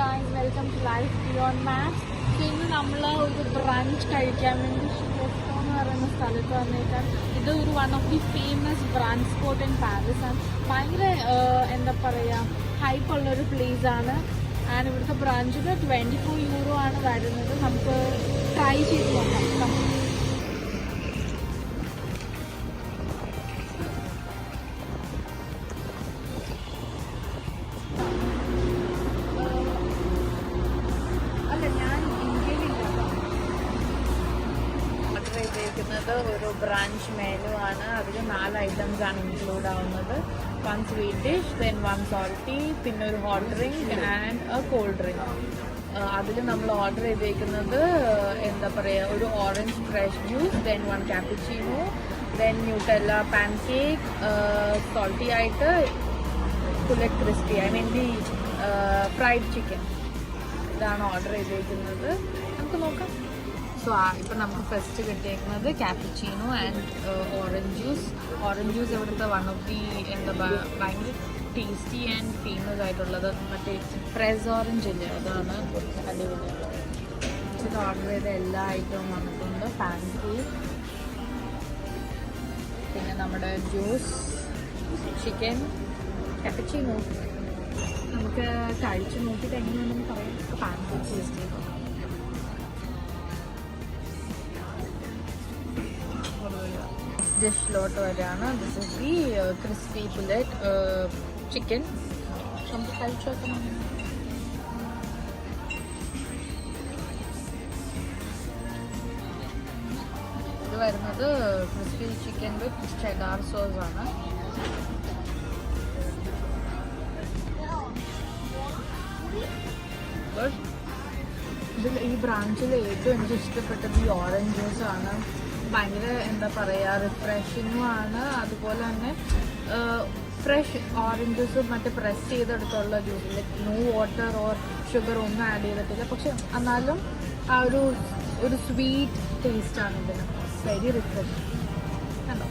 guys, welcome to Life Beyond Maps. So ഇന്ന് നമ്മൾ ഒരു ബ്രഞ്ച് കഴിക്കാൻ വേണ്ടി ഷിഫ്റ്റോ എന്ന് പറയുന്ന സ്ഥലത്ത് വന്നേക്കാൻ. ഇത് ഒരു one of the famous brunch spot in Paris ആണ്. ഭയങ്കര എന്താ പറയുക ഹൈപ്പുള്ളൊരു പ്ലേസ് ആണ്. ആൻഡ് ഇവിടുത്തെ ബ്രഞ്ചിന് 24 euro ആണ് വരുന്നത്. നമുക്ക് ട്രൈ ചെയ്ത് നോക്കാം. ഒരു ബ്രാഞ്ച് മെനു ആണ്. അതിൽ 4 ഐറ്റംസ് ആണ് ഇൻക്ലൂഡ് ആവുന്നത്. 1 സ്വീറ്റ് ഡിഷ്, ദെൻ 1 സോൾട്ടി, പിന്നെ ഒരു hot drink and a cold drink. അതിൽ നമ്മൾ ഓർഡർ ചെയ്തേക്കുന്നത് എന്താ പറയുക, ഒരു orange fresh juice, then 1 cappuccino, then Nutella pancake, salty ആയിട്ട് full crispy, I mean the fried chicken. ഇതാണ് ഓർഡർ ചെയ്തേക്കുന്നത്. നമുക്ക് നോക്കാം. സോ ഇപ്പം നമുക്ക് ഫസ്റ്റ് കിട്ടിയേക്കുന്നത് cappuccino and orange juice. Orange juice ഇവിടുത്തെ വൺ ഓഫ് ദി എന്താ ഭയങ്കര ടേസ്റ്റി ആൻഡ് ഫേമസ് ആയിട്ടുള്ളത് മറ്റേ ഫ്രഷ് ഓറഞ്ച് ഇല്ലേ, അതാണ് അടിപൊളിയാണ്. ഇത് ഓർഡർ ചെയ്ത എല്ലാ ഐറ്റവും വന്നിട്ടുണ്ട്. പാൻ കേക്ക്, പിന്നെ നമ്മുടെ ജ്യൂസ്, ചിക്കൻ, കാപ്പുച്ചിനോ. നമുക്ക് കഴിച്ച് നോക്കിയിട്ട് എങ്ങനെയാണെന്ന് പറയാം. പാൻ കേക്ക് ടേസ്റ്റ് ചെയ്തു. ഡിഷിലോട്ട് വരികയാണ്. This is the crispy fillet chicken. നമുക്ക് കഴിച്ചു നോക്കണം. ഇത് വരുന്നത് ക്രിസ്പി ചിക്കൻ വിത്ത് ചെഡാർ സോസ് ആണ്. ഇതിൽ ഈ ബ്രാഞ്ചിൽ ഏറ്റവും എനിക്ക് ഇഷ്ടപ്പെട്ടത് ഈ ഓറഞ്ച് ജ്യൂസ് ആണ്. ഭയങ്കര എന്താ പറയുക റിഫ്രഷിങ്ങും ആണ്. അതുപോലെ തന്നെ ഫ്രഷ് ഓറഞ്ച് ജ്യൂസ് മറ്റേ പ്രസ് ചെയ്തെടുത്തുള്ള juice, like no water or sugar ഒന്നും ആഡ് ചെയ്തിട്ടില്ല. പക്ഷെ എന്നാലും ആ ഒരു സ്വീറ്റ് ടേസ്റ്റ് ആണ് ഇതിന്. Very refreshing. കണ്ടോ?